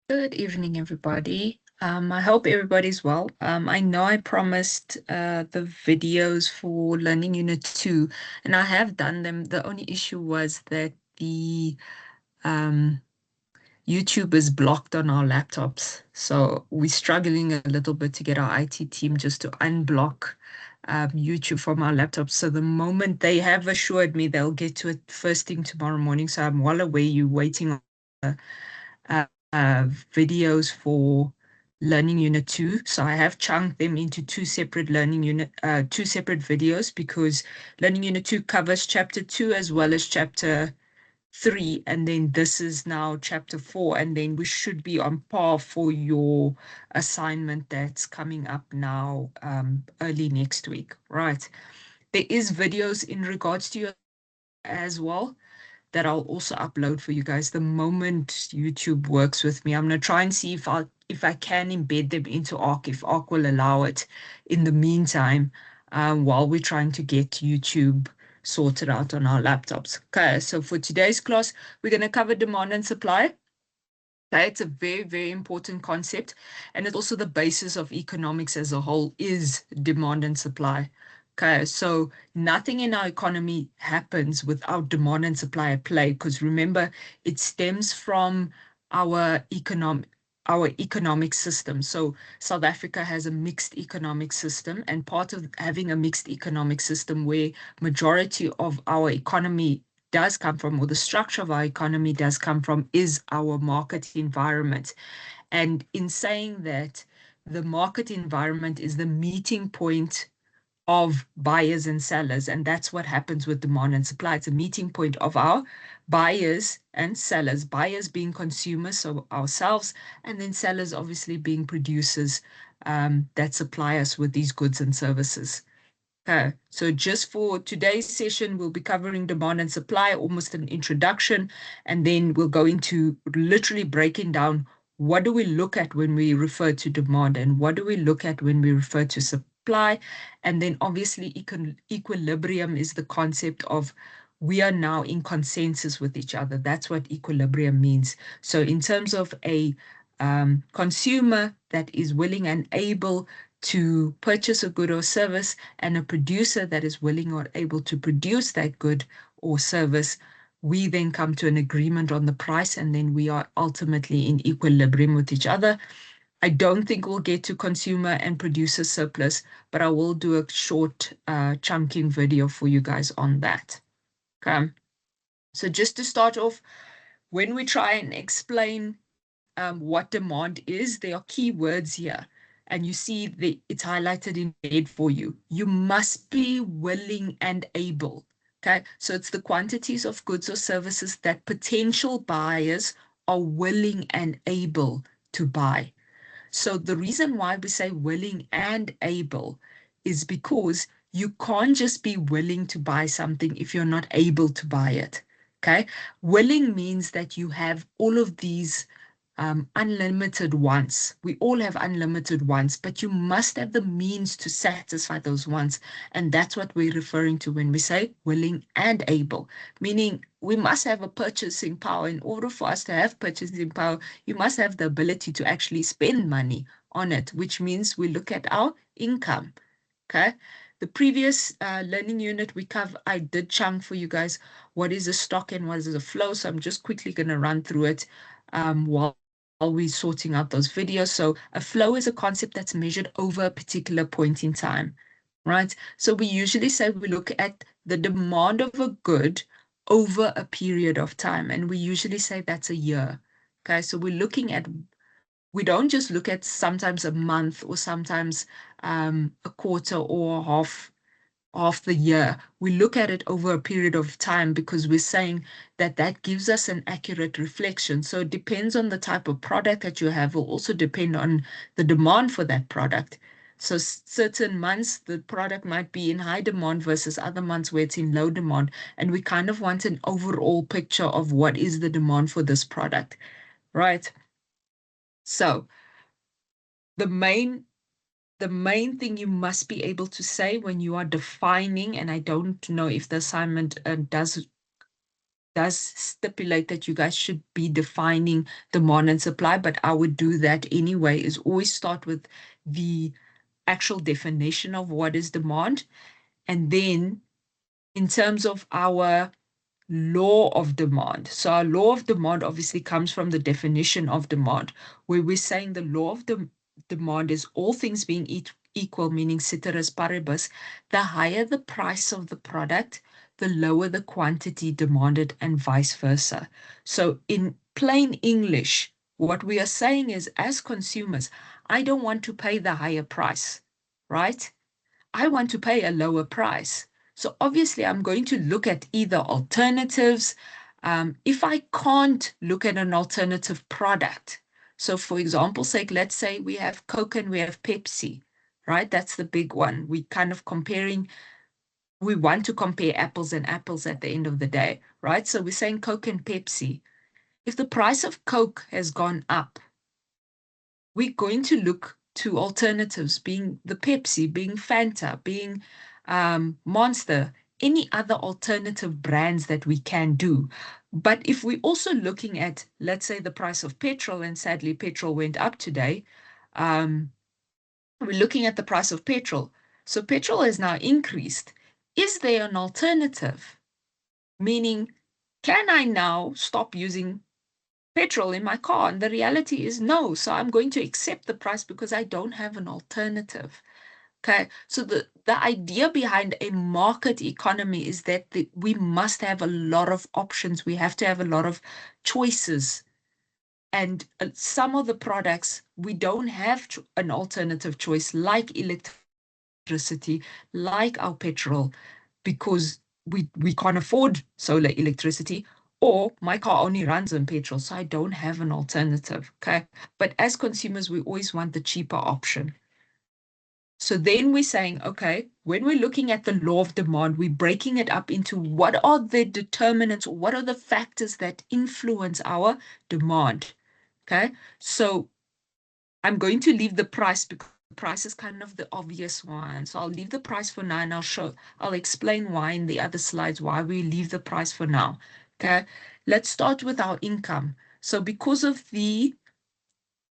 Good evening, everybody. I hope everybody's well. I know I promised the videos for Learning Unit 2, and I have done them. The only issue was that the um, YouTube is blocked on our laptops. So we're struggling a little bit to get our IT team just to unblock YouTube from our laptops. So the moment they have assured me they'll get to it first thing tomorrow morning. So I'm well aware you're waiting on uh, videos for Learning Unit 2. So I have chunked them into two separate videos because Learning Unit 2 covers chapter 2 as well as chapter 3, and then this is now chapter 4, and then we should be on par for your assignment that's coming up now early next week. Right. There is videos in regards to you as well that I'll also upload for you guys the moment YouTube works with me. I'm gonna try and see if I can embed them into Arc, if Arc will allow it in the meantime, while we're trying to get YouTube sorted out on our laptops. Okay, so for today's class, we're gonna cover demand and supply. Okay, it's a very, very important concept, and it's also the basis of economics as a whole is demand and supply. Okay, so nothing in our economy happens without demand and supply at play, because remember, it stems from our economic system. So South Africa has a mixed economic system, and part of having a mixed economic system where majority of our economy does come from, or the structure of our economy does come from, is our market environment. And in saying that, the market environment is the meeting point of buyers and sellers. And that's what happens with demand and supply. It's a meeting point of our buyers and sellers, buyers being consumers, so ourselves, and then sellers obviously being producers that supply us with these goods and services. Okay, so just for today's session, we'll be covering demand and supply, almost an introduction, and then we'll go into literally breaking down what do we look at when we refer to demand and what do we look at when we refer to supply. And then obviously equilibrium is the concept of we are now in consensus with each other. That's what equilibrium means. So in terms of a consumer that is willing and able to purchase a good or service, and a producer that is willing or able to produce that good or service, we then come to an agreement on the price, and then we are ultimately in equilibrium with each other. I don't think we'll get to consumer and producer surplus, but I will do a short chunking video for you guys on that. Okay. So just to start off, when we try and explain what demand is, there are key words here. And you see it's highlighted in red for you. You must be willing and able. Okay. So it's the quantities of goods or services that potential buyers are willing and able to buy. So the reason why we say willing and able is because you can't just be willing to buy something if you're not able to buy it. Okay. Willing means that you have all of these unlimited wants. We all have unlimited wants, but you must have the means to satisfy those wants. And that's what we're referring to when we say willing and able, meaning we must have a purchasing power. In order for us to have purchasing power, you must have the ability to actually spend money on it, which means we look at our income. Okay. The previous learning unit I did chunk for you guys what is a stock and what is a flow. So I'm just quickly going to run through it while we're sorting out those videos. So a flow is a concept that's measured over a particular point in time, right? So we usually say we look at the demand of a good over a period of time, and we usually say that's a year. Okay, so we don't just look at sometimes a month or sometimes a quarter or half the year. We look at it over a period of time because we're saying that that gives us an accurate reflection. So it depends on the type of product that you have, will also depend on the demand for that product. So certain months, the product might be in high demand versus other months where it's in low demand. And we kind of want an overall picture of what is the demand for this product, right? So the main the main thing you must be able to say when you are defining, and I don't know if the assignment does does stipulate that you guys should be defining demand and supply, but I would do that anyway, is always start with the actual definition of what is demand. And then in terms of our law of demand. So our law of demand obviously comes from the definition of demand, where we're saying the law of demand is all things being equal, meaning ceteris paribus, the higher the price of the product, the lower the quantity demanded and vice versa. So in plain English, what we are saying is, as consumers, I don't want to pay the higher price, right? I want to pay a lower price. So obviously, I'm going to look at either alternatives. If I can't look at an alternative product, so for example's sake, let's say we have Coke and we have Pepsi, right? That's the big one. We kind of comparing, we want to compare apples and apples at the end of the day, right? So we're saying Coke and Pepsi. If the price of Coke has gone up, we're going to look to alternatives, being the Pepsi, being Fanta, being Monster, any other alternative brands that we can do. But if we're also looking at, let's say, the price of petrol, and sadly, petrol went up today, we're looking at the price of petrol. So petrol has now increased. Is there an alternative? Meaning, can I now stop using petrol in my car? And the reality is no. So I'm going to accept the price because I don't have an alternative. Okay. So the idea behind a market economy is that we must have a lot of options. We have to have a lot of choices. And some of the products, we don't have an alternative choice, like electricity, like our petrol, because we can't afford solar electricity, or my car only runs on petrol, so I don't have an alternative, okay? But as consumers, we always want the cheaper option. So then we're saying, okay, when we're looking at the law of demand, we're breaking it up into what are the determinants, what are the factors that influence our demand, okay? So I'm going to leave the price because the price is kind of the obvious one. So I'll leave the price for now and I'll explain why in the other slides, why we leave the price for now. Okay, let's start with our income. So because of the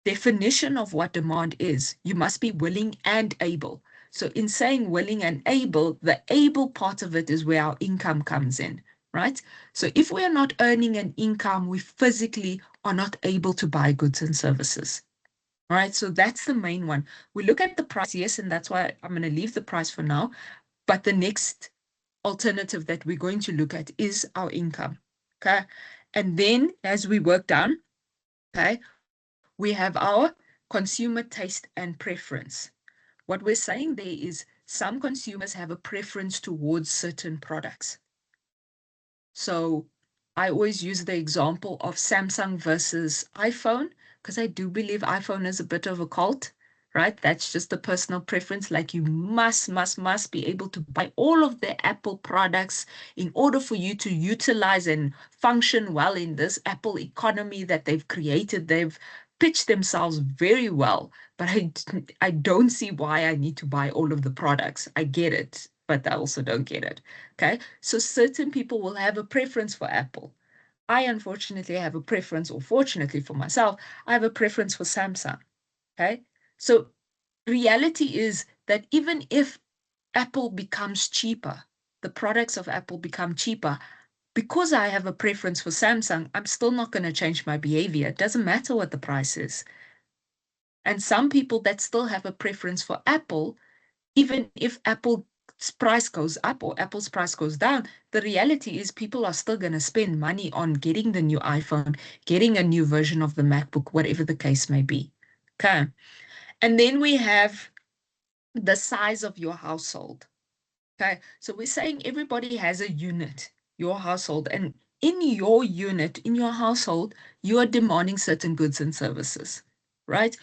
definition of what demand is, you must be willing and able. So in saying willing and able, the able part of it is where our income comes in, right? So if we are not earning an income, we physically are not able to buy goods and services. All right, so that's the main one. We look at the price, yes, and that's why I'm going to leave the price for now. But the next alternative that we're going to look at is our income. Okay. And then as we work down, okay, we have our consumer taste and preference. What we're saying there is some consumers have a preference towards certain products. So I always use the example of Samsung versus iPhone, because I do believe iPhone is a bit of a cult, right? That's just a personal preference. Like you must be able to buy all of the Apple products in order for you to utilize and function well in this Apple economy that they've created. They've pitched themselves very well, but I don't see why I need to buy all of the products. I get it, but I also don't get it. Okay, so certain people will have a preference for Apple. I unfortunately have a preference, or fortunately for myself, I have a preference for Samsung. Okay, so reality is that even if Apple becomes cheaper, the products of Apple become cheaper, because I have a preference for Samsung, I'm still not going to change my behavior. It doesn't matter what the price is. And some people that still have a preference for Apple, even if Apple's price goes up or Apple's price goes down, the reality is people are still going to spend money on getting the new iPhone, getting a new version of the MacBook, whatever the case may be. Okay. And then we have the size of your household. Okay. So we're saying everybody has a unit, your household, and in your unit, in your household, you are demanding certain goods and services, right?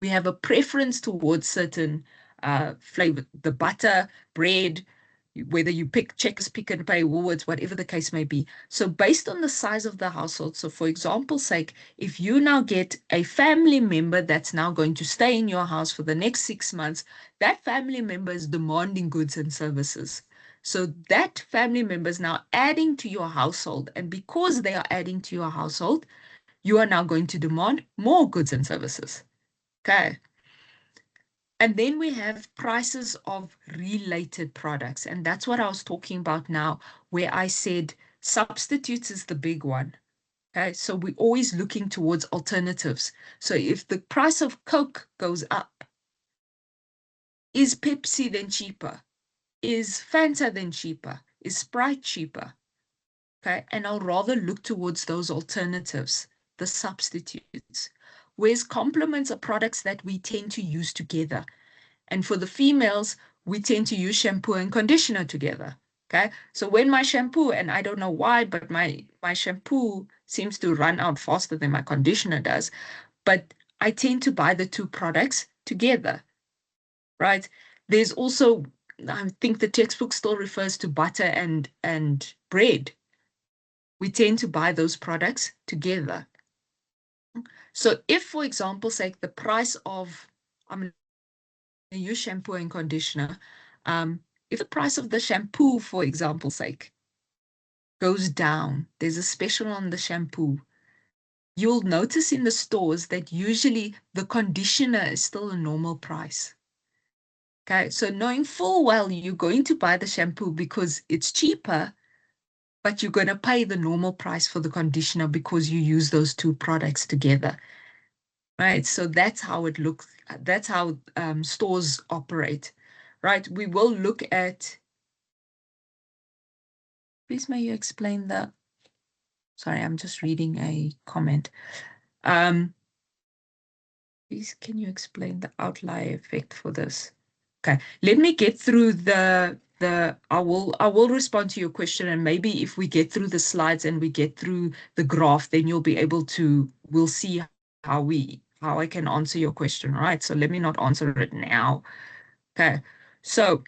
We have a preference towards certain flavor, the butter, bread, whether you pick Checkers, Pick n Pay, Woolworths, whatever the case may be. So based on the size of the household, so for example's sake, if you now get a family member that's now going to stay in your house for the next 6 months, that family member is demanding goods and services. So that family member is now adding to your household. And because they are adding to your household, you are now going to demand more goods and services. Okay. And then we have prices of related products. And that's what I was talking about now, where I said substitutes is the big one. Okay, so we're always looking towards alternatives. So if the price of Coke goes up, is Pepsi then cheaper? Is Fanta then cheaper? Is Sprite cheaper? Okay, and I'll rather look towards those alternatives, the substitutes. Whereas complements are products that we tend to use together. And for the females, we tend to use shampoo and conditioner together. Okay, so when my shampoo, and I don't know why, but my shampoo seems to run out faster than my conditioner does, but I tend to buy the two products together, right? There's also, I think the textbook still refers to butter and bread. We tend to buy those products together. So if, for example, say the price of, I'm going to use shampoo and conditioner, if the price of the shampoo, for example's sake, goes down, there's a special on the shampoo, you'll notice in the stores that usually the conditioner is still a normal price. Okay, so knowing full well you're going to buy the shampoo because it's cheaper, but you're going to pay the normal price for the conditioner because you use those two products together. Right, so that's how it looks. That's how stores operate, right? We will look at, please may you explain the, sorry, I'm just reading a comment. Please, can you explain the outlier effect for this? Okay, let me get through I will respond to your question, and maybe if we get through the slides and we get through the graph, then you'll be able to, we'll see how I can answer your question, right? So let me not answer it now. Okay, so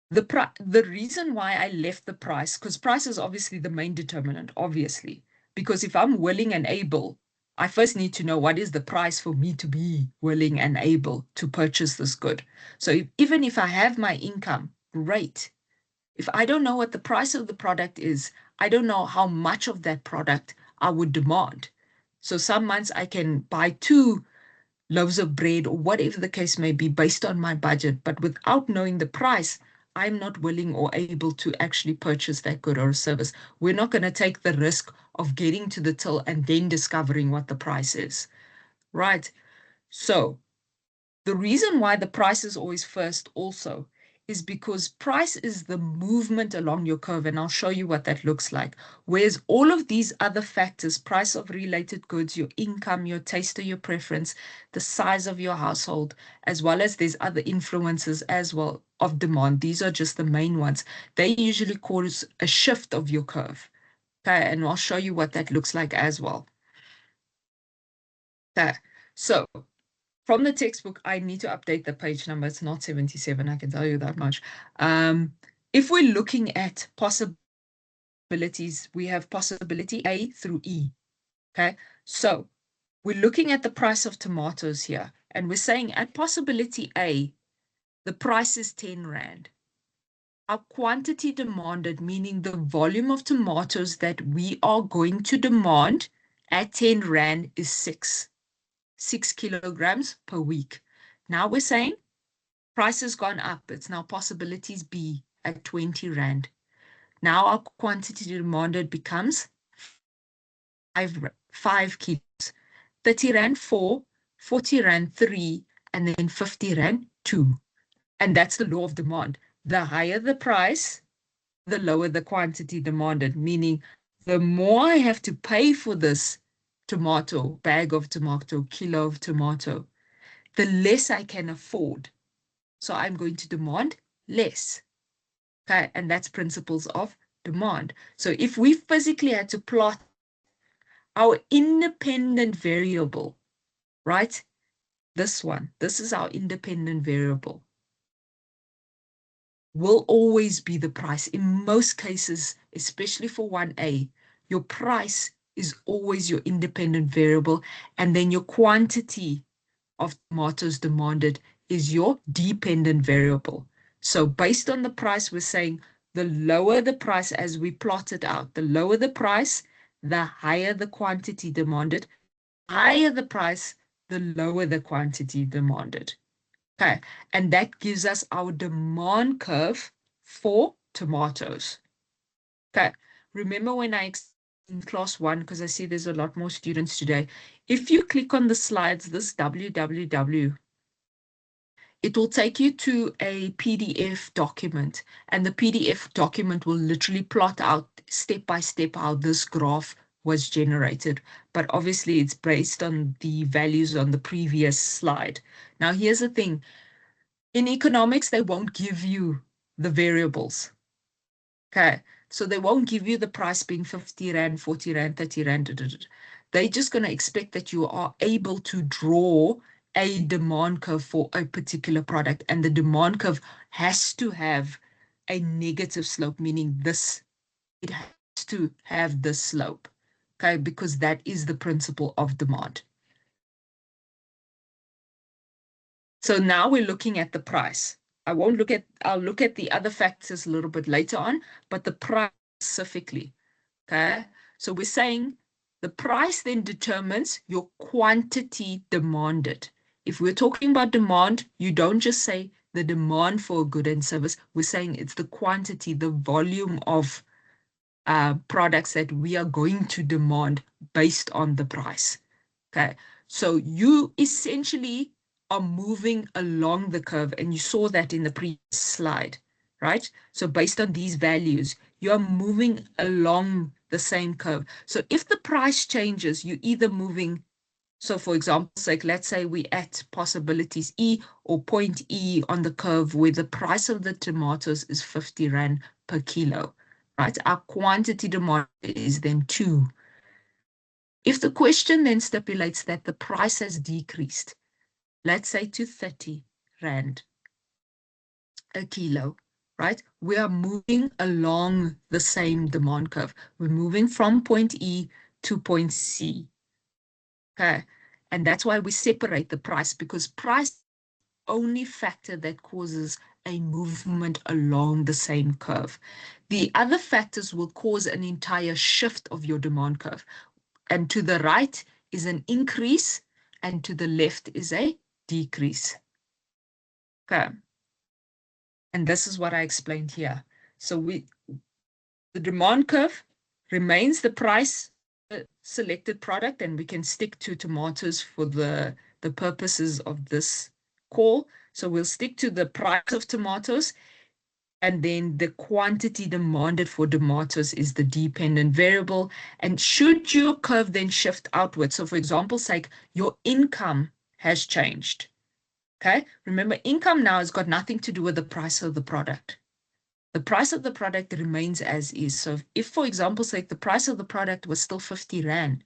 the reason why I left the price, because price is obviously the main determinant, obviously, because if I'm willing and able, I first need to know what is the price for me to be willing and able to purchase this good. So even if I have my income, great. If I don't know what the price of the product is, I don't know how much of that product I would demand. So some months I can buy 2 loaves of bread or whatever the case may be based on my budget, but without knowing the price, I'm not willing or able to actually purchase that good or service. We're not going to take the risk of getting to the till and then discovering what the price is, right? So the reason why the price is always first also is because price is the movement along your curve, and I'll show you what that looks like. Whereas all of these other factors, price of related goods, your income, your taste or your preference, the size of your household, as well as there's other influences as well of demand. These are just the main ones. They usually cause a shift of your curve. Okay, and I'll show you what that looks like as well. Okay, so from the textbook, I need to update the page number. It's not 77, I can tell you that much. If we're looking at possibilities, we have possibility A through E, okay? So we're looking at the price of tomatoes here, and we're saying at possibility A, the price is 10 Rand. Our quantity demanded, meaning the volume of tomatoes that we are going to demand at 10 Rand is 6 kilograms per week. Now we're saying price has gone up. It's now possibilities B at 20 Rand. Now our quantity demanded becomes 5 kilos. 30 Rand 4, 40 Rand 3, and then 50 Rand 2. And that's the law of demand. The higher the price, the lower the quantity demanded, meaning the more I have to pay for this tomato, bag of tomato, kilo of tomato, the less I can afford. So I'm going to demand less. Okay, and that's principles of demand. So if we physically had to plot our independent variable, right? This one, this is our independent variable, will always be the price. In most cases, especially for 1A, your price is always your independent variable, and then your quantity of tomatoes demanded is your dependent variable. So based on the price, we're saying the lower the price as we plot it out, the lower the price, the higher the quantity demanded. Higher the price, the lower the quantity demanded. Okay, and that gives us our demand curve for tomatoes. Okay, remember when I in class 1, because I see there's a lot more students today. If you click on the slides, this www, it will take you to a PDF document, and the PDF document will literally plot out step by step how this graph was generated. But obviously it's based on the values on the previous slide. Now here's the thing. In economics, they won't give you the variables. Okay, so they won't give you the price being 50 Rand, 40 Rand, 30 Rand. They're just going to expect that you are able to draw a demand curve for a particular product. And the demand curve has to have a negative slope, meaning this, it has to have this slope. Okay, because that is the principle of demand. So now we're looking at the price. I'll look at the other factors a little bit later on, but the price specifically. Okay, so we're saying the price then determines your quantity demanded. If we're talking about demand, you don't just say the demand for a good and service. We're saying it's the quantity, the volume of products that we are going to demand based on the price. Okay, so you essentially are moving along the curve, and you saw that in the previous slide, right? So based on these values, you are moving along the same curve. So if the price changes, you're either moving, so for example, like let's say we're at possibilities E or point E on the curve where the price of the tomatoes is 50 Rand per kilo, right? Our quantity demand is then 2. If the question then stipulates that the price has decreased, let's say to 30 Rand a kilo, right? We are moving along the same demand curve. We're moving from point E to point C. Okay, and that's why we separate the price, because price is the only factor that causes a movement along the same curve. The other factors will cause an entire shift of your demand curve. And to the right is an increase, and to the left is a decrease. Okay. And this is what I explained here. So the demand curve remains the price selected product, and we can stick to tomatoes for the purposes of this call. So we'll stick to the price of tomatoes, and then the quantity demanded for tomatoes is the dependent variable. And should your curve then shift outwards, so for example's sake, your income has changed. Okay, remember, income now has got nothing to do with the price of the product. The price of the product remains as is. So if, for example, say the price of the product was still 50 Rand,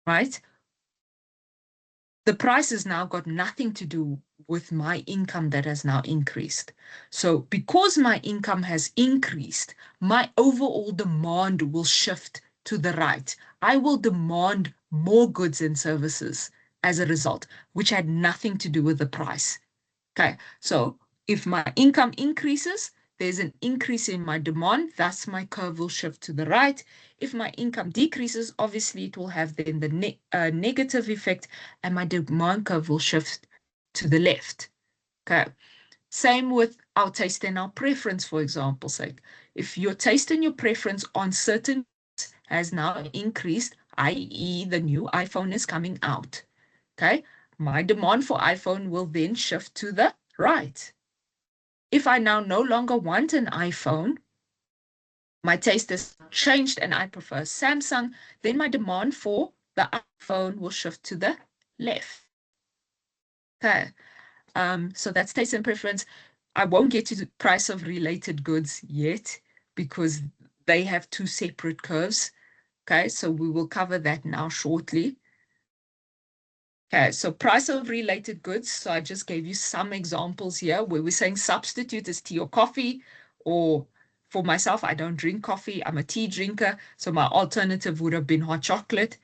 right? The price has now got nothing to do with my income that has now increased. So because my income has increased, my overall demand will shift to the right. I will demand more goods and services as a result, which had nothing to do with the price. Okay, so if my income increases, there's an increase in my demand, thus my curve will shift to the right. If my income decreases, obviously it will have then the negative effect, and my demand curve will shift to the left. Okay, same with our taste and our preference, for example, sake. If your taste and your preference on certain has now increased, i.e. the new iPhone is coming out, okay, my demand for iPhone will then shift to the right. If I now no longer want an iPhone, my taste has changed and I prefer Samsung, then my demand for the iPhone will shift to the left. Okay, so that's taste and preference. I won't get to the price of related goods yet because they have two separate curves. Okay, so we will cover that now shortly. Okay, so price of related goods. So I just gave you some examples here where we're saying substitute is tea or coffee, or for myself, I don't drink coffee. I'm a tea drinker. So my alternative would have been hot chocolate.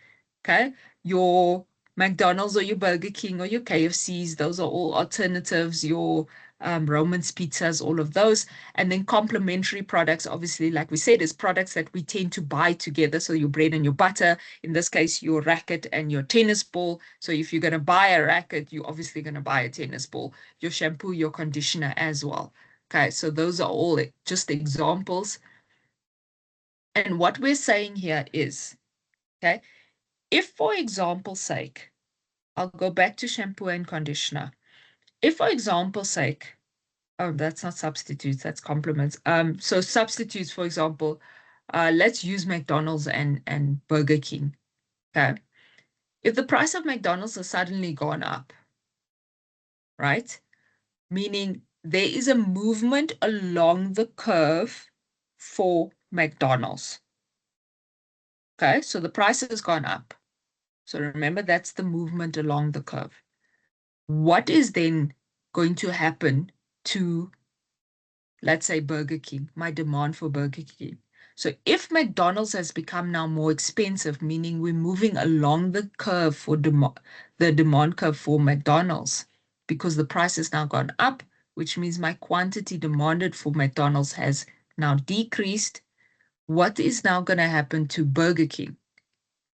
Okay, your McDonald's or your Burger King or your KFCs, those are all alternatives, your Roman's pizzas, all of those. And then complementary products, obviously, like we said, is products that we tend to buy together. So your bread and your butter, in this case, your racket and your tennis ball. So if you're going to buy a racket, you're obviously going to buy a tennis ball, your shampoo, your conditioner as well. Okay, so those are all just examples. And what we're saying here is, okay, if for example's sake, I'll go back to shampoo and conditioner. If for example's sake, oh, that's not substitutes, that's complements. So substitutes, for example, let's use McDonald's and Burger King. Okay. If the price of McDonald's has suddenly gone up, right? Meaning there is a movement along the curve for McDonald's. Okay, so the price has gone up. So remember, that's the movement along the curve. What is then going to happen to, let's say, Burger King, my demand for Burger King? So if McDonald's has become now more expensive, meaning we're moving along the curve for the demand curve for McDonald's, because the price has now gone up, which means my quantity demanded for McDonald's has now decreased. What is now going to happen to Burger King?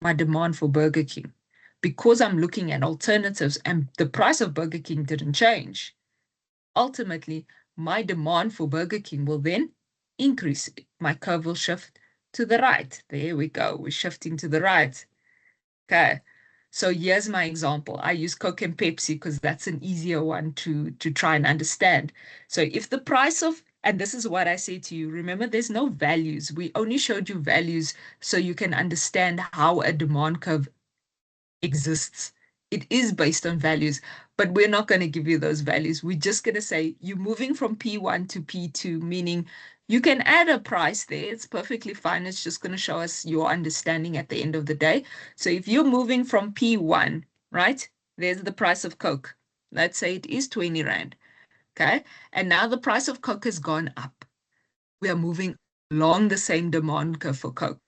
My demand for Burger King, because I'm looking at alternatives and the price of Burger King didn't change. Ultimately, my demand for Burger King will then increase. My curve will shift to the right. There we go. We're shifting to the right. Okay. So here's my example. I use Coke and Pepsi because that's an easier one to try and understand. So if the price of, and this is what I say to you, remember there's no values. We only showed you values so you can understand how a demand curve exists. It is based on values, but we're not going to give you those values. We're just going to say you're moving from P1 to P2, meaning you can add a price there. It's perfectly fine. It's just going to show us your understanding at the end of the day. So if you're moving from P1, right, there's the price of Coke. Let's say it is 20 Rand. Okay. And now the price of Coke has gone up. We are moving along the same demand curve for Coke.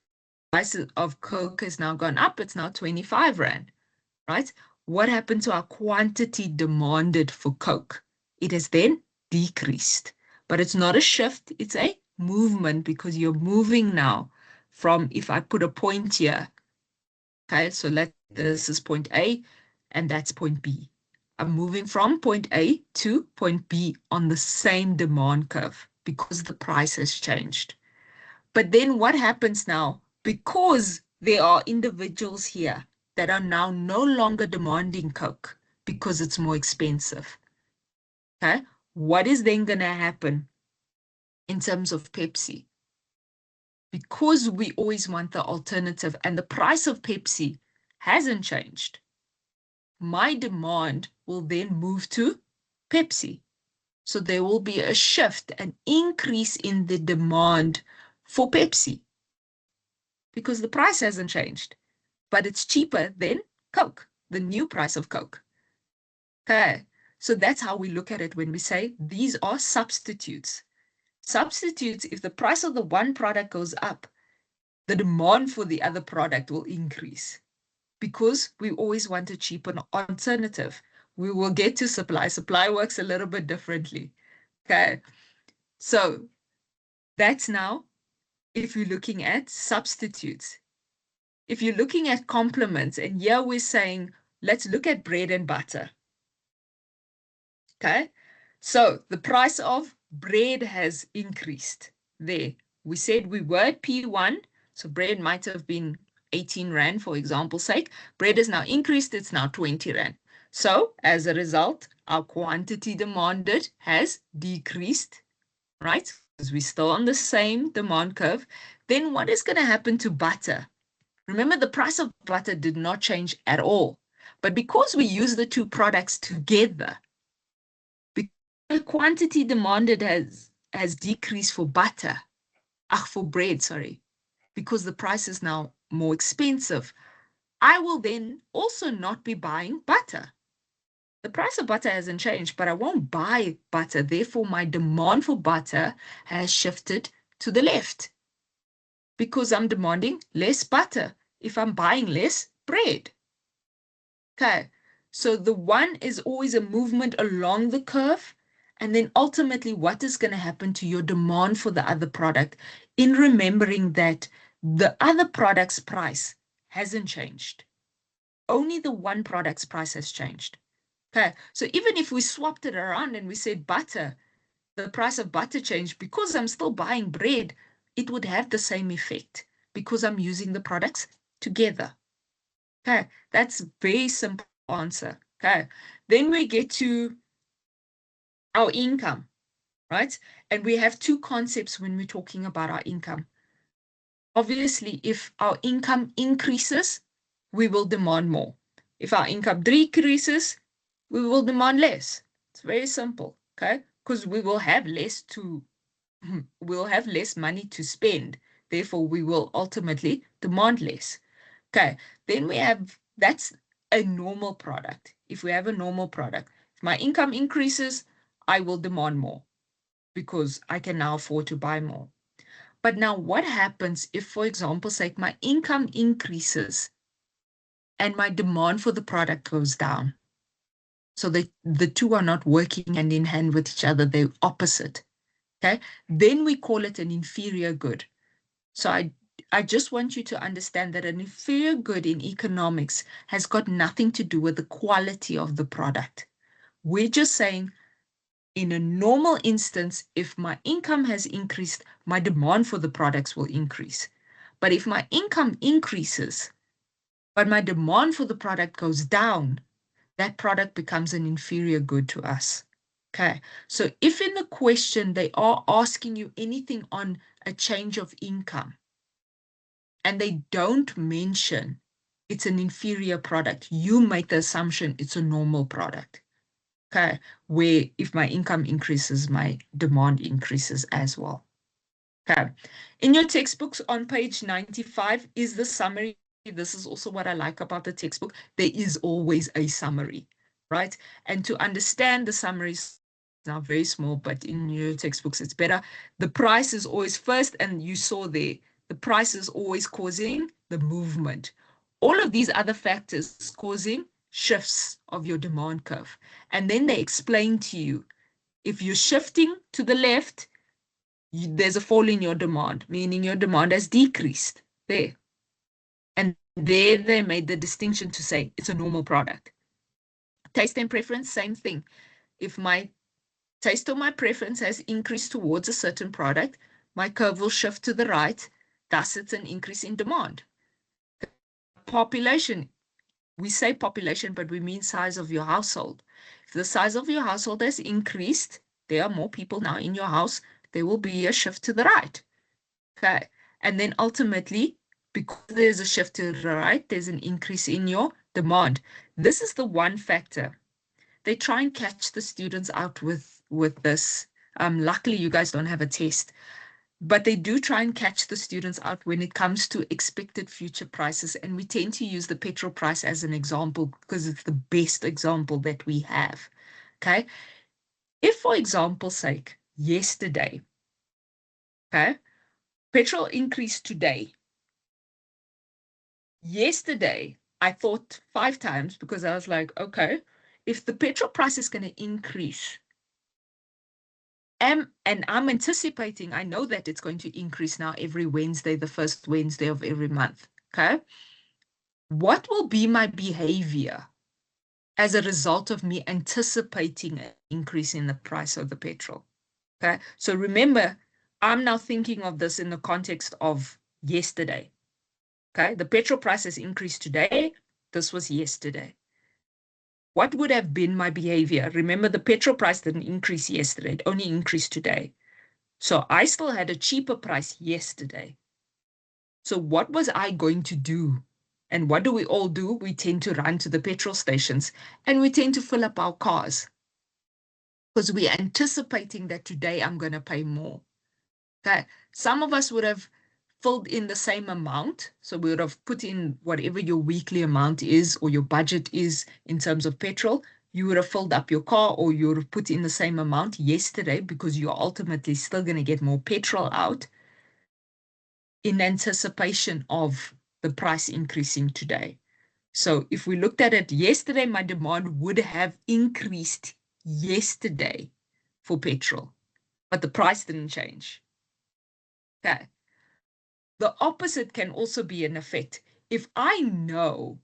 The price of Coke has now gone up. It's now 25 Rand. Right? What happened to our quantity demanded for Coke? It has then decreased, but it's not a shift, it's a movement because you're moving now from, if I put a point here, okay, so this is point A and that's point B. I'm moving from point A to point B on the same demand curve because the price has changed. But then what happens now? Because there are individuals here that are now no longer demanding Coke because it's more expensive. Okay, what is then going to happen in terms of Pepsi? Because we always want the alternative and the price of Pepsi hasn't changed, my demand will then move to Pepsi. So there will be a shift, an increase in the demand for Pepsi because the price hasn't changed, but it's cheaper than Coke, the new price of Coke. Okay, so that's how we look at it when we say these are substitutes. Substitutes, if the price of the one product goes up, the demand for the other product will increase because we always want a cheaper alternative. We will get to supply. Supply works a little bit differently. Okay, so that's now if you're looking at substitutes. If you're looking at complements, and here we're saying, let's look at bread and butter. Okay, so the price of bread has increased there. We said we were at P1, so bread might have been 18 Rand, for example's sake. Bread has now increased, it's now 20 Rand. So as a result, our quantity demanded has decreased, right? Because we're still on the same demand curve. Then what is going to happen to butter? Remember, the price of butter did not change at all. But because we use the two products together, the quantity demanded has decreased for butter, for bread, sorry, because the price is now more expensive. I will then also not be buying butter. The price of butter hasn't changed, but I won't buy butter. Therefore, my demand for butter has shifted to the left because I'm demanding less butter if I'm buying less bread. Okay, so the one is always a movement along the curve. And then ultimately, what is going to happen to your demand for the other product in remembering that the other product's price hasn't changed. Only the one product's price has changed. Okay, so even if we swapped it around and we said butter, the price of butter changed because I'm still buying bread, it would have the same effect because I'm using the products together. Okay, that's very simple answer. Okay, then we get to our income, right? And we have two concepts when we're talking about our income. Obviously, if our income increases, we will demand more. If our income decreases, we will demand less. It's very simple, okay? Because we will have less to, we'll have less money to spend. Therefore, we will ultimately demand less. Okay, then we have, that's a normal product. If we have a normal product, if my income increases, I will demand more because I can now afford to buy more. But now what happens if, for example, say my income increases and my demand for the product goes down? So the two are not working hand in hand with each other, they're opposite. Okay, then we call it an inferior good. So I just want you to understand that an inferior good in economics has got nothing to do with the quality of the product. We're just saying in a normal instance, if my income has increased, my demand for the products will increase. But if my income increases, but my demand for the product goes down, that product becomes an inferior good to us. Okay, so if in the question they are asking you anything on a change of income, and they don't mention it's an inferior product, you make the assumption it's a normal product. Okay, where if my income increases, my demand increases as well. Okay, in your textbooks on page 95 is the summary. This is also what I like about the textbook. There is always a summary, right? And to understand the summaries now very small, but in your textbooks it's better. The price is always first, and you saw there, the price is always causing the movement. All of these other factors causing shifts of your demand curve. And then they explain to you, if you're shifting to the left, there's a fall in your demand, meaning your demand has decreased there. And there they made the distinction to say it's a normal product. Taste and preference, same thing. If my taste or my preference has increased towards a certain product, my curve will shift to the right. Thus, it's an increase in demand. Population, we say population, but we mean size of your household. If the size of your household has increased, there are more people now in your house, there will be a shift to the right. Okay. And then ultimately, because there's a shift to the right, there's an increase in your demand. This is the one factor. They try and catch the students out with this. Luckily, you guys don't have a test, but they do try and catch the students out when it comes to expected future prices. And we tend to use the petrol price as an example because it's the best example that we have. Okay. If, for example's sake, yesterday, okay, petrol increased today. Yesterday, I thought 5 times because I was like, okay, if the petrol price is going to increase, and I'm anticipating, I know that it's going to increase now every Wednesday, the first Wednesday of every month, okay? What will be my behavior as a result of me anticipating an increase in the price of the petrol, okay? So remember, I'm now thinking of this in the context of yesterday, okay? The petrol price has increased today. This was yesterday. What would have been my behavior? Remember, the petrol price didn't increase yesterday. It only increased today. So I still had a cheaper price yesterday. So what was I going to do? And what do we all do? We tend to run to the petrol stations and we tend to fill up our cars because we're anticipating that today I'm going to pay more. Okay. Some of us would have filled in the same amount. So we would have put in whatever your weekly amount is or your budget is in terms of petrol. You would have filled up your car or you would have put in the same amount yesterday because you're ultimately still going to get more petrol out in anticipation of the price increasing today. So if we looked at it yesterday, my demand would have increased yesterday for petrol, but the price didn't change. Okay. The opposite can also be an effect. If I know,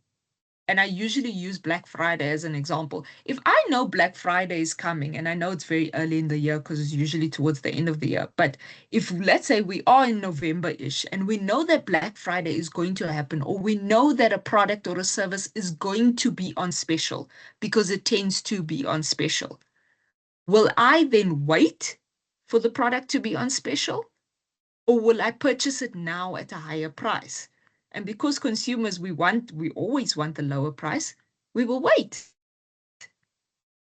and I usually use Black Friday as an example, if I know Black Friday is coming, and I know it's very early in the year because it's usually towards the end of the year, but if let's say we are in November-ish and we know that Black Friday is going to happen, or we know that a product or a service is going to be on special because it tends to be on special, will I then wait for the product to be on special? Or will I purchase it now at a higher price? And because consumers, we always want the lower price, we will wait.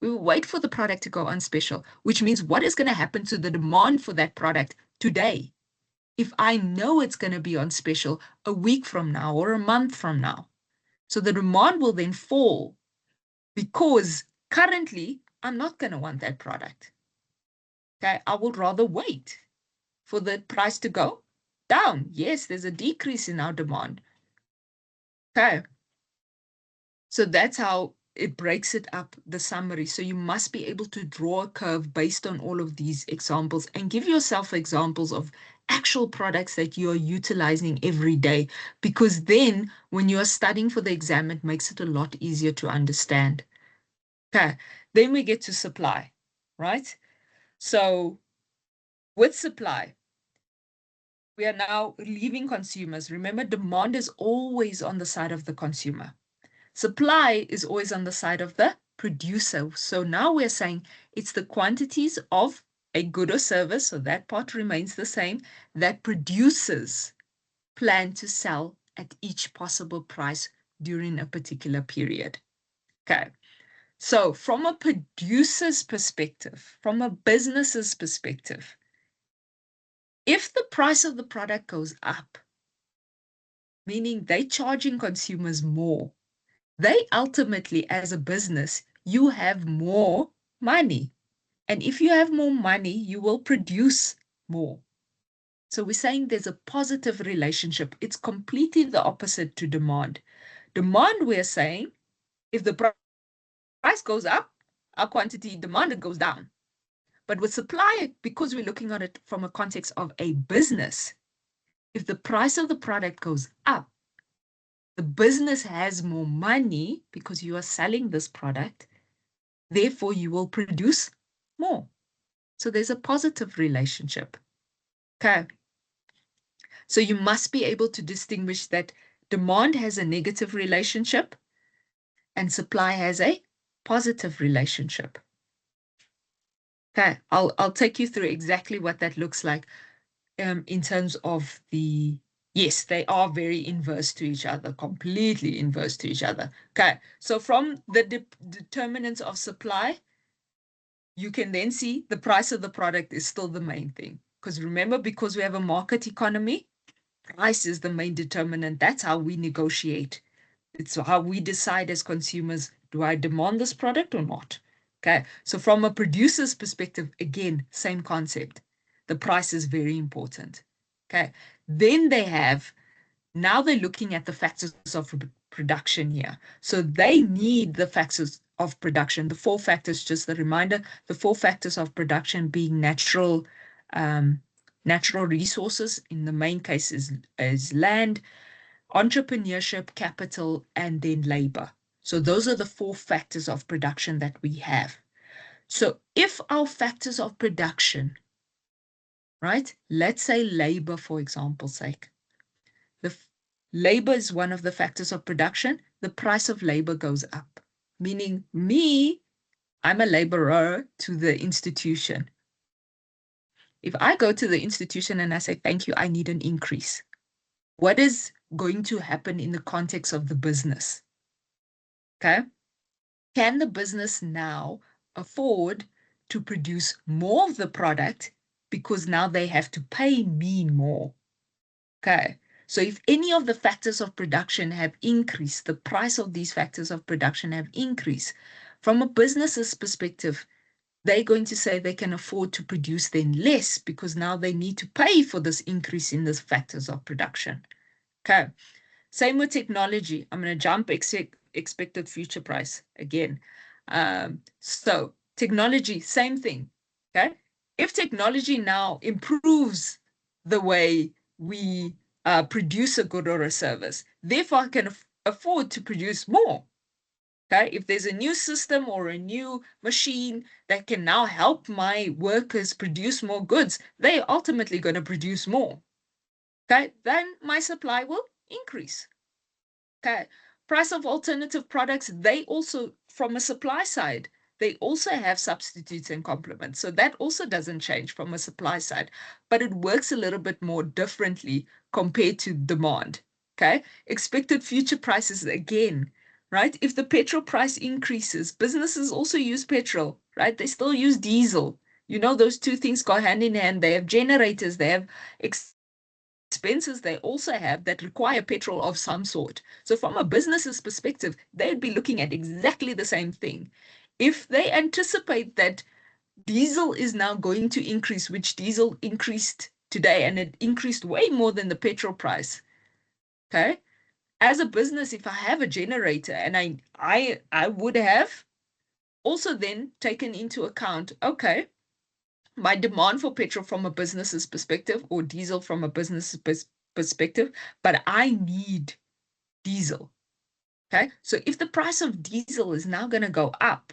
We will wait for the product to go on special, which means what is going to happen to the demand for that product today? If I know it's going to be on special a week from now or a month from now. So the demand will then fall because currently I'm not going to want that product. Okay, I would rather wait for the price to go down. Yes, there's a decrease in our demand. Okay. So that's how it breaks it up, the summary. So you must be able to draw a curve based on all of these examples and give yourself examples of actual products that you're utilizing every day, because then when you're studying for the exam, it makes it a lot easier to understand. Okay. Then we get to supply, right? So with supply, we are now leaving consumers. Remember, demand is always on the side of the consumer. Supply is always on the side of the producer. So now we're saying it's the quantities of a good or service, so that part remains the same, that producers plan to sell at each possible price during a particular period. Okay. So from a producer's perspective, from a business's perspective, if the price of the product goes up, meaning they're charging consumers more, they ultimately, as a business, you have more money. And if you have more money, you will produce more. So we're saying there's a positive relationship. It's completely the opposite to demand. Demand, we're saying, if the price goes up, our quantity demanded goes down. But with supply, because we're looking at it from a context of a business, if the price of the product goes up, the business has more money because you are selling this product. Therefore, you will produce more. So there's a positive relationship. Okay. So you must be able to distinguish that demand has a negative relationship and supply has a positive relationship. Okay. I'll take you through exactly what that looks like in terms of yes, they are very inverse to each other, completely inverse to each other. Okay. So from the determinants of supply, you can then see the price of the product is still the main thing. Because remember, because we have a market economy, price is the main determinant. That's how we negotiate. It's how we decide as consumers, do I demand this product or not? Okay, so from a producer's perspective, again, same concept. The price is very important. Okay, then now they're looking at the factors of production here. So they need the factors of production, the 4 factors, just a reminder, the 4 factors of production being natural resources, in the main case is land, entrepreneurship, capital, and then labor. So those are the 4 factors of production that we have. So if our factors of production, right, let's say labor, for example's sake, labor is one of the factors of production, the price of labor goes up, meaning I'm a laborer to the institution. If I go to the institution and I say, thank you, I need an increase, what is going to happen in the context of the business? Okay. Can the business now afford to produce more of the product because now they have to pay me more? Okay. So if any of the factors of production have increased, the price of these factors of production have increased, from a business's perspective, they're going to say they can afford to produce then less because now they need to pay for this increase in the factors of production. Okay. Same with technology. I'm going to jump expected future price again. So technology, same thing. Okay. If technology now improves the way we produce a good or a service, therefore I can afford to produce more. Okay, if there's a new system or a new machine that can now help my workers produce more goods, they're ultimately going to produce more. Okay, then my supply will increase. Okay, price of alternative products, they also, from a supply side, they also have substitutes and complements. So that also doesn't change from a supply side, but it works a little bit more differently compared to demand. Okay, expected future prices again, right? If the petrol price increases, businesses also use petrol, right? They still use diesel. You know, those two things go hand in hand. They have generators, they have expenses they also have that require petrol of some sort. So from a business's perspective, they'd be looking at exactly the same thing. If they anticipate that diesel is now going to increase, which diesel increased today, and it increased way more than the petrol price, okay? As a business, if I have a generator, and I would have also then taken into account, okay, my demand for petrol from a business's perspective or diesel from a business's perspective, but I need diesel. Okay. So if the price of diesel is now going to go up,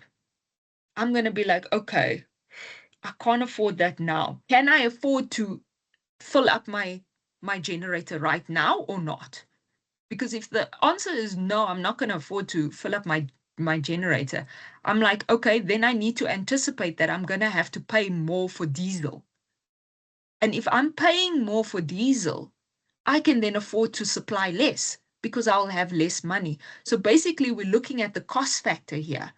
I'm going to be like, okay, I can't afford that now. Can I afford to fill up my generator right now or not? Because if the answer is no, I'm not going to afford to fill up my generator, I'm like, okay, then I need to anticipate that I'm going to have to pay more for diesel. And if I'm paying more for diesel, I can then afford to supply less because I'll have less money. So basically, we're looking at the cost factor here.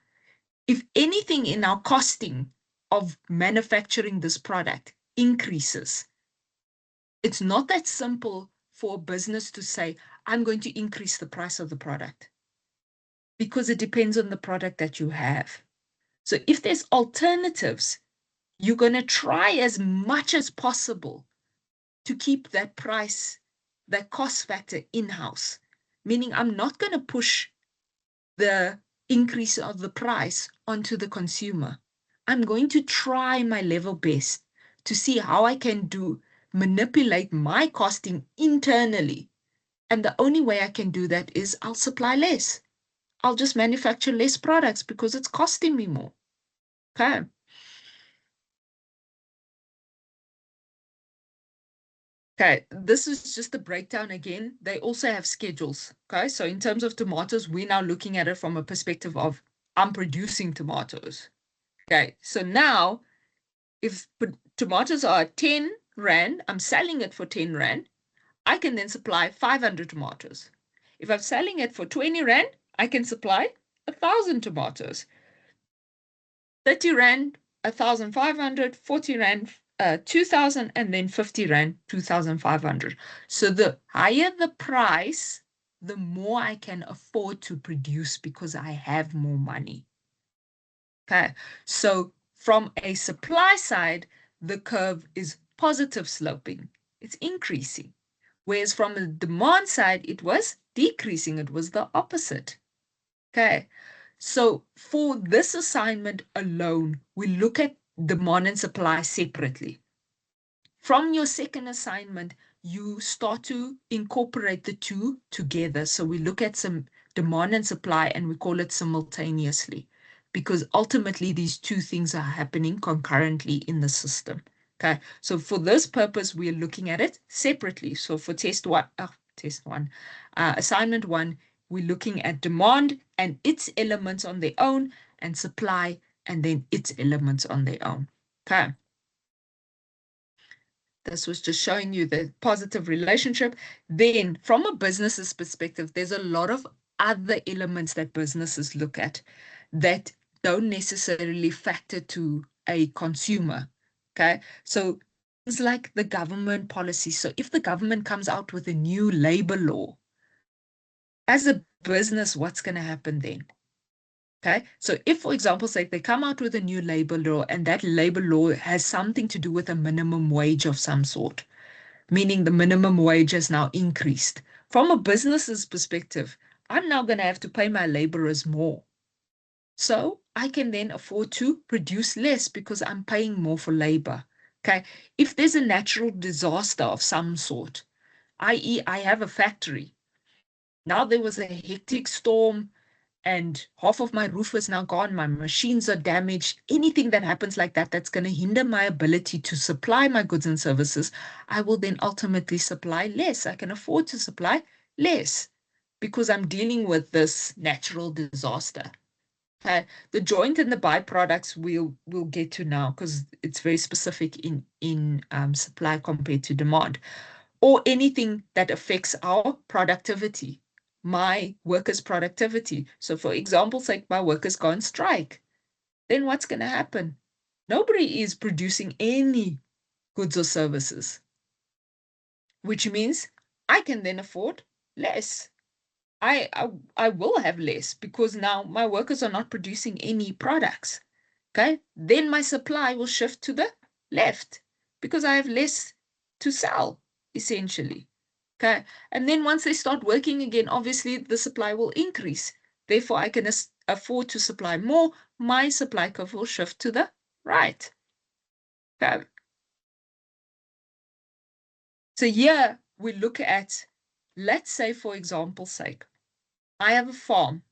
If anything in our costing of manufacturing this product increases, it's not that simple for a business to say, I'm going to increase the price of the product, because it depends on the product that you have. So if there's alternatives, you're going to try as much as possible to keep that price, that cost factor in-house, meaning I'm not going to push the increase of the price onto the consumer. I'm going to try my level best to see how I can manipulate my costing internally. And the only way I can do that is I'll supply less. I'll just manufacture less products because it's costing me more. Okay. Okay, this is just a breakdown again. They also have schedules. Okay, so in terms of tomatoes, we're now looking at it from a perspective of I'm producing tomatoes. Okay, so now if tomatoes are 10 Rand, I'm selling it for 10 Rand, I can then supply 500 tomatoes. If I'm selling it for 20 Rand, I can supply 1,000 tomatoes. 30 Rand, 1,500, 40 Rand, 2,000, and then 50 Rand, 2,500. So the higher the price, the more I can afford to produce because I have more money. Okay, so from a supply side, the curve is positive sloping. It's increasing. Whereas from the demand side, it was decreasing. It was the opposite. Okay, so for this assignment alone, we look at demand and supply separately. From your second assignment, you start to incorporate the two together. So we look at some demand and supply and we call it simultaneously, because ultimately these two things are happening concurrently in the system. Okay, so for this purpose, we're looking at it separately. So for assignment one, we're looking at demand and its elements on their own, and supply and then its elements on their own. Okay. This was just showing you the positive relationship. Then from a business's perspective, there's a lot of other elements that businesses look at that don't necessarily factor to a consumer. Okay. So things like the government policy. So if the government comes out with a new labor law, as a business, what's going to happen then? Okay, so if, for example, say they come out with a new labor law and that labor law has something to do with a minimum wage of some sort, meaning the minimum wage has now increased. From a business's perspective, I'm now going to have to pay my laborers more. So I can then afford to produce less because I'm paying more for labor. Okay. If there's a natural disaster of some sort, i.e., I have a factory. Now there was a hectic storm and half of my roof is now gone. My machines are damaged. Anything that happens like that, that's going to hinder my ability to supply my goods and services, I will then ultimately supply less. I can afford to supply less because I'm dealing with this natural disaster. The joint and the byproducts we'll get to now because it's very specific in supply compared to demand, or anything that affects our productivity, my workers' productivity. So, for example, like my workers go on strike, then what's going to happen? Nobody is producing any goods or services, which means I can then afford less. I will have less because now my workers are not producing any products. Okay, then my supply will shift to the left because I have less to sell, essentially. Okay, and then once they start working again, obviously the supply will increase. Therefore, I can afford to supply more. My supply curve will shift to the right. Okay. So here we look at, let's say, for example's sake, I have a farm.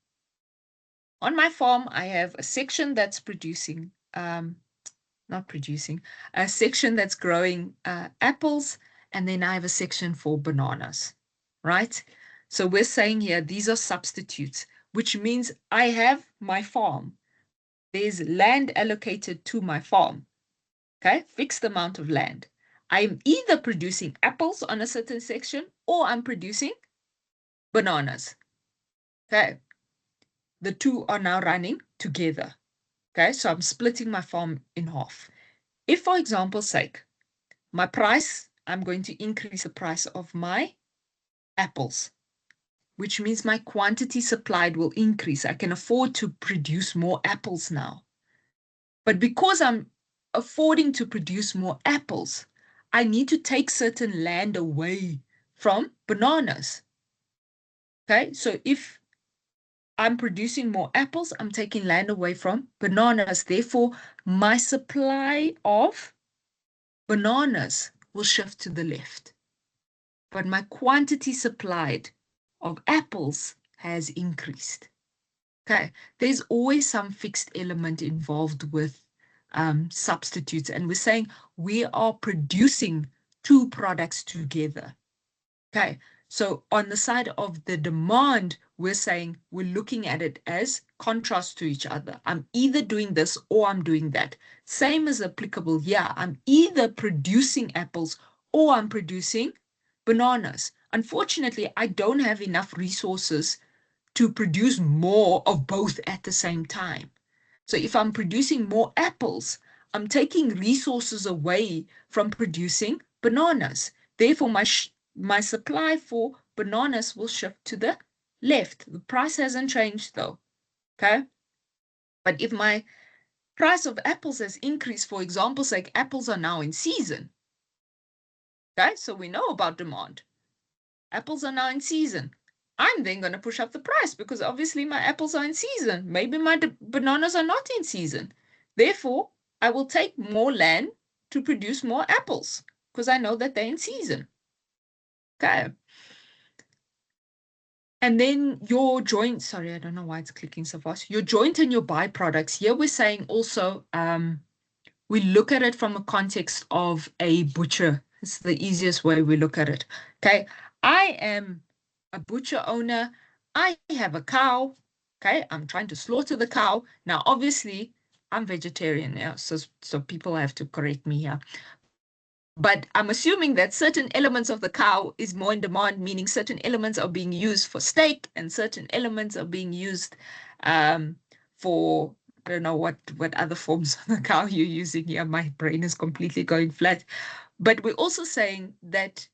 On my farm, I have a section that's producing, not producing, a section that's growing apples, and then I have a section for bananas, right? So we're saying here, these are substitutes, which means I have my farm. There's land allocated to my farm, okay? Fixed amount of land. I'm either producing apples on a certain section or I'm producing bananas, okay? The two are now running together. Okay, so I'm splitting my farm in half. If, for example's sake, my price, I'm going to increase the price of my apples, which means my quantity supplied will increase. I can afford to produce more apples now. But because I'm affording to produce more apples, I need to take certain land away from bananas. Okay, so if I'm producing more apples, I'm taking land away from bananas. Therefore, my supply of bananas will shift to the left. But my quantity supplied of apples has increased. Okay, there's always some fixed element involved with substitutes. And we're saying we are producing two products together. Okay, so on the side of the demand, we're saying we're looking at it as contrast to each other. I'm either doing this or I'm doing that. Same as applicable here. I'm either producing apples or I'm producing bananas. Unfortunately, I don't have enough resources to produce more of both at the same time. So if I'm producing more apples, I'm taking resources away from producing bananas. Therefore, my supply for bananas will shift to the left. The price hasn't changed though, okay? But if my price of apples has increased, for example, like apples are now in season, okay? So we know about demand. Apples are now in season. I'm then going to push up the price because obviously my apples are in season. Maybe my bananas are not in season. Therefore, I will take more land to produce more apples because I know that they're in season. Okay. And then your joint, sorry, I don't know why it's clicking so fast. Your joint and your byproducts. Here we're saying also, we look at it from a context of a butcher. It's the easiest way we look at it. Okay. I am a butcher owner. I have a cow. Okay. I'm trying to slaughter the cow. Now, obviously, I'm vegetarian now, so people have to correct me here. But I'm assuming that certain elements of the cow is more in demand, meaning certain elements are being used for steak and certain elements are being used for, I don't know what other forms of the cow you're using here. My brain is completely going flat. But we're also saying that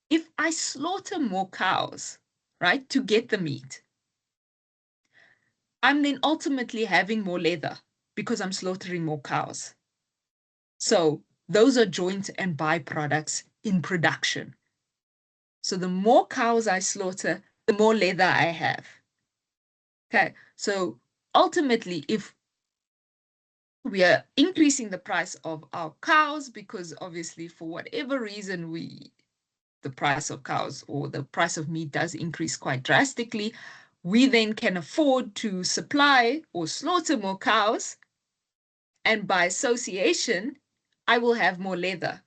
if I slaughter more cows, right, to get the meat, I'm then ultimately having more leather because I'm slaughtering more cows. So those are joint and byproducts in production. So the more cows I slaughter, the more leather I have. Okay, so ultimately, if we are increasing the price of our cows because obviously for whatever reason the price of cows or the price of meat does increase quite drastically, we then can afford to supply or slaughter more cows, and by association, I will have more leather.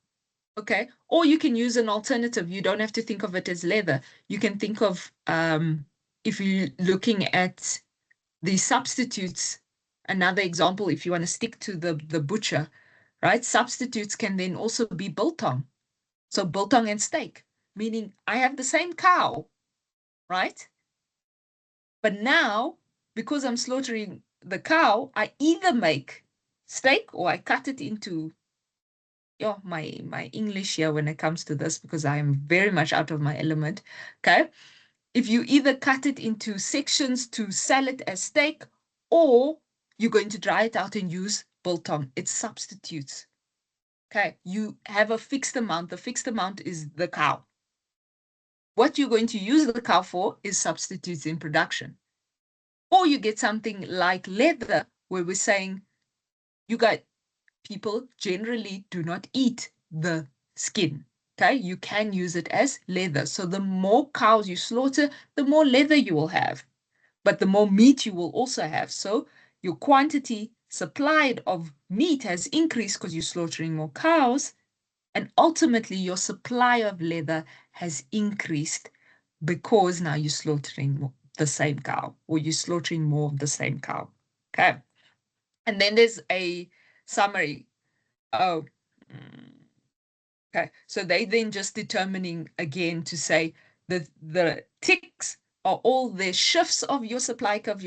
Okay, or you can use an alternative. You don't have to think of it as leather. You can think of if you're looking at the substitutes. Another example, if you want to stick to the butcher, right? Substitutes can then also be biltong. So biltong and steak, meaning I have the same cow, right? But now, because I'm slaughtering the cow, I either make steak or I cut it into my English here when it comes to this, because I am very much out of my element. Okay. If you either cut it into sections to sell it as steak, or you're going to dry it out and use biltong. It substitutes. Okay. You have a fixed amount. The fixed amount is the cow. What you're going to use the cow for is substitutes in production. Or you get something like leather, where we're saying you got people generally do not eat the skin. Okay, you can use it as leather. So the more cows you slaughter, the more leather you will have, but the more meat you will also have. So your quantity supplied of meat has increased because you're slaughtering more cows, and ultimately your supply of leather has increased because now you're slaughtering the same cow, or you're slaughtering more of the same cow. Okay, and then there's a summary. Oh, okay. So they then just determining again to say that the ticks are all the shifts of your supply curve.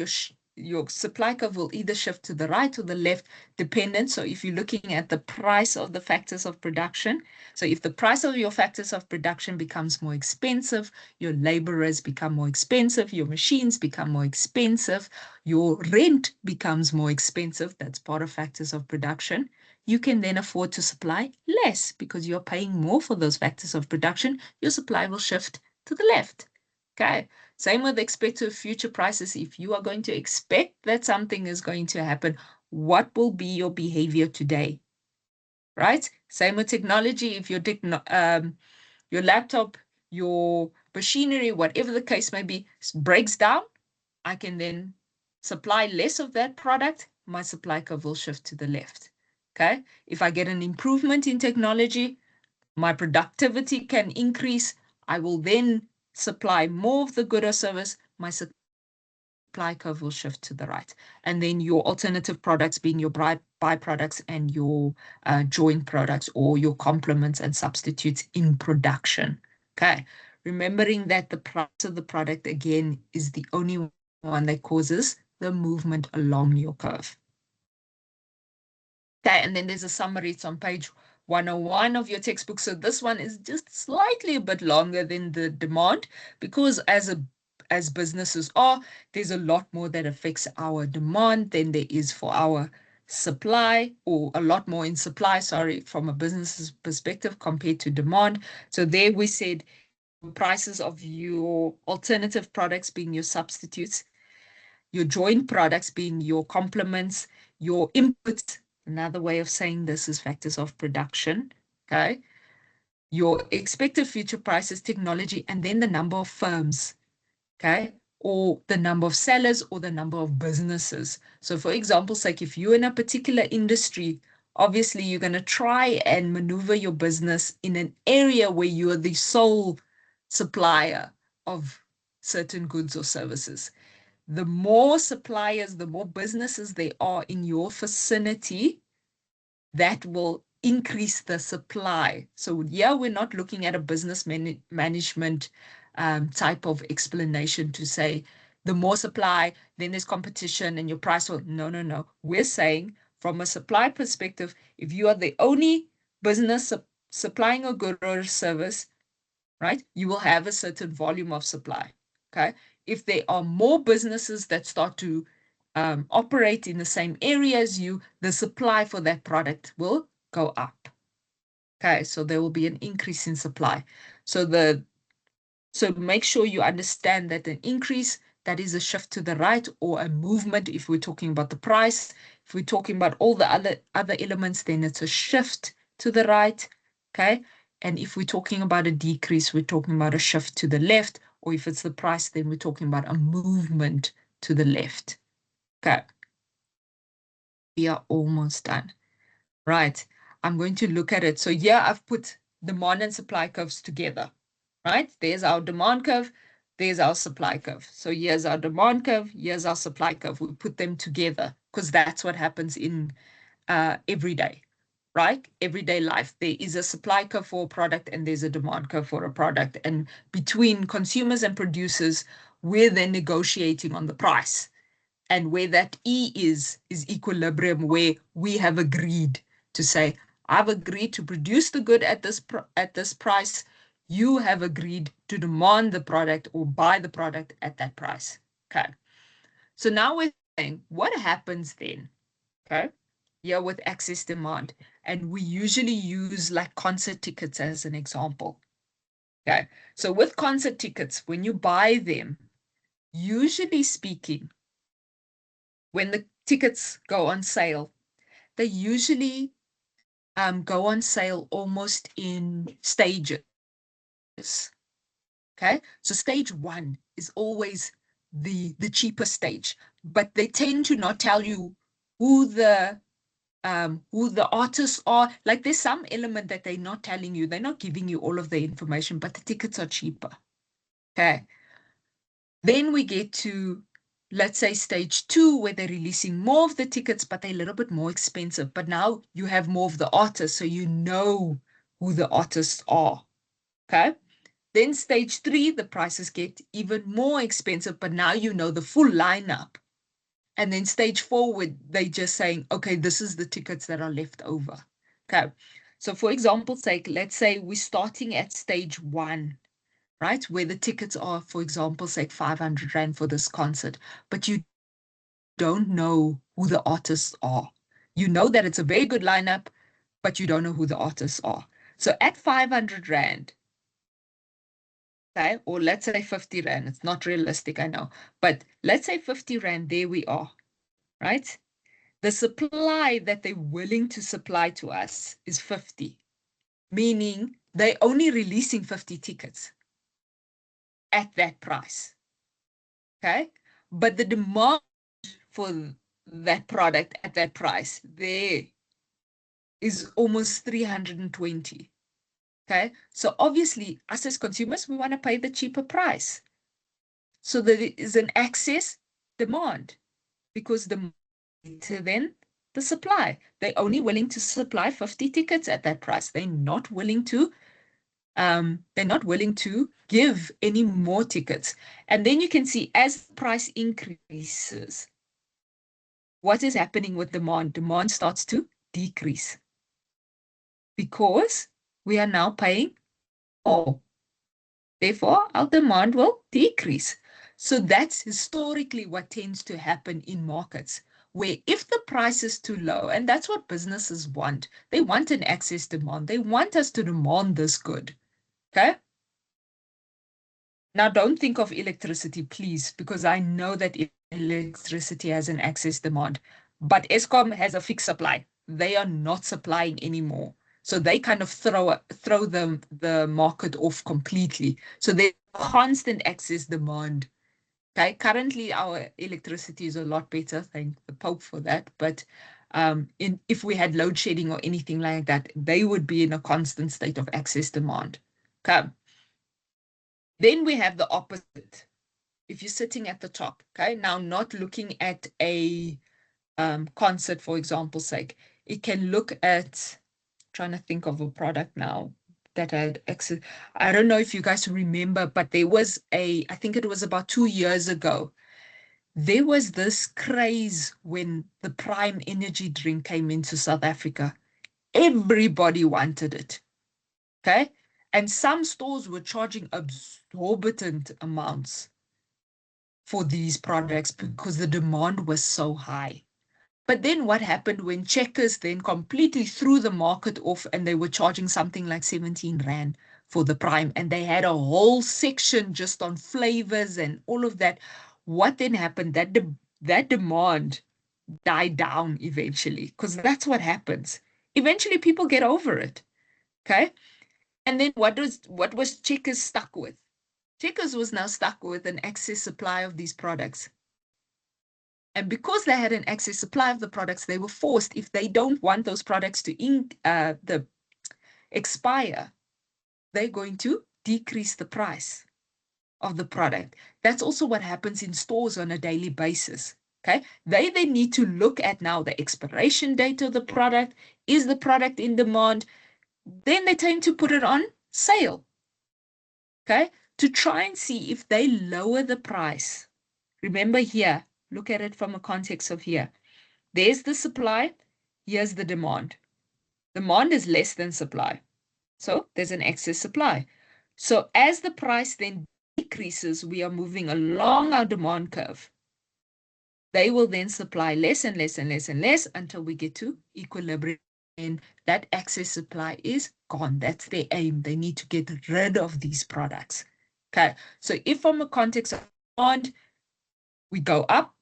Your supply curve will either shift to the right or the left, dependent. So if you're looking at the price of the factors of production, so if the price of your factors of production becomes more expensive, your laborers become more expensive, your machines become more expensive, your rent becomes more expensive. That's part of factors of production. You can then afford to supply less because you're paying more for those factors of production. Your supply will shift to the left. Okay. Same with expected future prices. If you are going to expect that something is going to happen, what will be your behavior today? Right? Same with technology. If your laptop, your machinery, whatever the case may be, breaks down, I can then supply less of that product. My supply curve will shift to the left. Okay. If I get an improvement in technology, my productivity can increase. I will then supply more of the good or service. My supply curve will shift to the right. And then your alternative products being your byproducts and your joint products, or your complements and substitutes in production. Okay. Remembering that the price of the product, again, is the only one that causes the movement along your curve. Okay, and then there's a summary. It's on page 101 of your textbook. So this one is just slightly a bit longer than the demand, because as businesses are, there's a lot more that affects our demand than there is for our supply, or a lot more in supply, sorry, from a business's perspective compared to demand. So there we said prices of your alternative products being your substitutes, your joint products being your complements, your inputs. Another way of saying this is factors of production. Okay. Your expected future prices, technology, and then the number of firms. Okay. Or the number of sellers, or the number of businesses. So for example's sake, if you're in a particular industry, obviously you're going to try and maneuver your business in an area where you are the sole supplier of certain goods or services. The more suppliers, the more businesses there are in your vicinity, that will increase the supply. So yeah, we're not looking at a business management type of explanation to say the more supply, then there's competition and your price will, no. We're saying from a supply perspective, if you are the only business supplying a good or a service, right, you will have a certain volume of supply. Okay. If there are more businesses that start to operate in the same area as you, the supply for that product will go up. Okay, so there will be an increase in supply. So make sure you understand that an increase that is a shift to the right, or a movement if we're talking about the price. If we're talking about all the other elements, then it's a shift to the right, okay? And if we're talking about a decrease, we're talking about a shift to the left, or if it's the price, then we're talking about a movement to the left, okay? We are almost done. Right, I'm going to look at it. So here I've put demand and supply curves together, right? There's our demand curve, there's our supply curve. So here's our demand curve, here's our supply curve. We put them together because that's what happens in every day, right? Everyday life. There is a supply curve for a product and there's a demand curve for a product. And between consumers and producers, we're then negotiating on the price. And where that E is equilibrium, where we have agreed to say, I've agreed to produce the good at this price. You have agreed to demand the product or buy the product at that price. Okay. So now we're saying, what happens then? Okay. Yeah, with excess demand. And we usually use like concert tickets as an example. Okay. So with concert tickets, when you buy them, usually speaking, when the tickets go on sale, they usually go on sale almost in stages. Okay, so stage one is always the cheapest stage, but they tend to not tell you who the artists are. Like there's some element that they're not telling you. They're not giving you all of the information, but the tickets are cheaper. Okay. Then we get to, let's say, stage two, where they're releasing more of the tickets, but they're a little bit more expensive. But now you have more of the artists, so you know who the artists are. Okay. Then stage three, the prices get even more expensive, but now you know the full lineup. And then stage four, they just saying, okay, this is the tickets that are left over. Okay. So for example's sake, let's say we're starting at stage one, right? Where the tickets are, for example, say 500 Rand for this concert, but you don't know who the artists are. You know that it's a very good lineup, but you don't know who the artists are. So at 500 Rand, okay, or let's say 50 Rand, it's not realistic, I know, but let's say 50 Rand, there we are, right? The supply that they're willing to supply to us is 50, meaning they're only releasing 50 tickets at that price. Okay, but the demand for that product at that price there is almost 320. Okay, so obviously us as consumers, we want to pay the cheaper price. So there is an excess demand because the greater than the supply. They're only willing to supply 50 tickets at that price. They're not willing to give any more tickets. And then you can see as the price increases, what is happening with demand? Demand starts to decrease because we are now paying more. Therefore, our demand will decrease. So that's historically what tends to happen in markets, where if the price is too low, and that's what businesses want, they want an excess demand. They want us to demand this good. Okay? Now, don't think of electricity, please, because I know that electricity has an excess demand, but Eskom has a fixed supply. They are not supplying anymore. So they kind of throw the market off completely. So there's constant excess demand. Okay, currently our electricity is a lot better, thank the Pope for that. But if we had load shedding or anything like that, they would be in a constant state of excess demand. Okay. Then we have the opposite. If you're sitting at the top, okay, now not looking at a concert, for example's sake, it can look at, trying to think of a product now that had access. I don't know if you guys remember, but there was I think it was about 2 years ago, there was this craze when the Prime energy drink came into South Africa. Everybody wanted it, okay? And some stores were charging exorbitant amounts for these products because the demand was so high. But then what happened when Checkers then completely threw the market off and they were charging something like 17 Rand for the Prime, and they had a whole section just on flavors and all of that. what then happened? That demand died down eventually, because that's what happens. Eventually, people get over it. Okay. And then what was Checkers stuck with? Checkers was now stuck with an excess supply of these products. And because they had an excess supply of the products, they were forced, if they don't want those products to expire, they're going to decrease the price of the product. That's also what happens in stores on a daily basis. Okay. They then need to look at now the expiration date of the product. Is the product in demand? Then they tend to put it on sale. Okay. To try and see if they lower the price. Remember here, look at it from a context of here. There's the supply. Here's the demand. Demand is less than supply. So there's an excess supply. So as the price then decreases, we are moving along our demand curve. They will then supply less and less and less and less until we get to equilibrium. And that excess supply is gone. That's their aim. They need to get rid of these products. Okay. So if from a context of demand, we go up.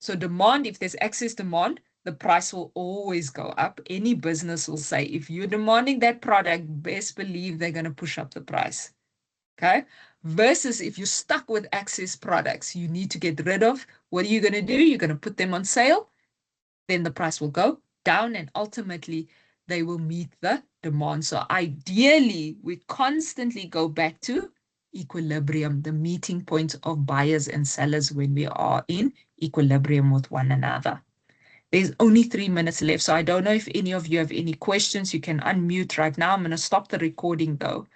So demand, if there's excess demand, the price will always go up. Any business will say, if you're demanding that product, best believe they're going to push up the price. Okay. Versus if you're stuck with excess products, you need to get rid of. What are you going to do? You're going to put them on sale. Then the price will go down and ultimately they will meet the demand. So ideally, we constantly go back to equilibrium, the meeting point of buyers and sellers when we are in equilibrium with one another. There's only 3 minutes left, so I don't know if any of you have any questions. You can unmute right now. I'm going to stop the recording though.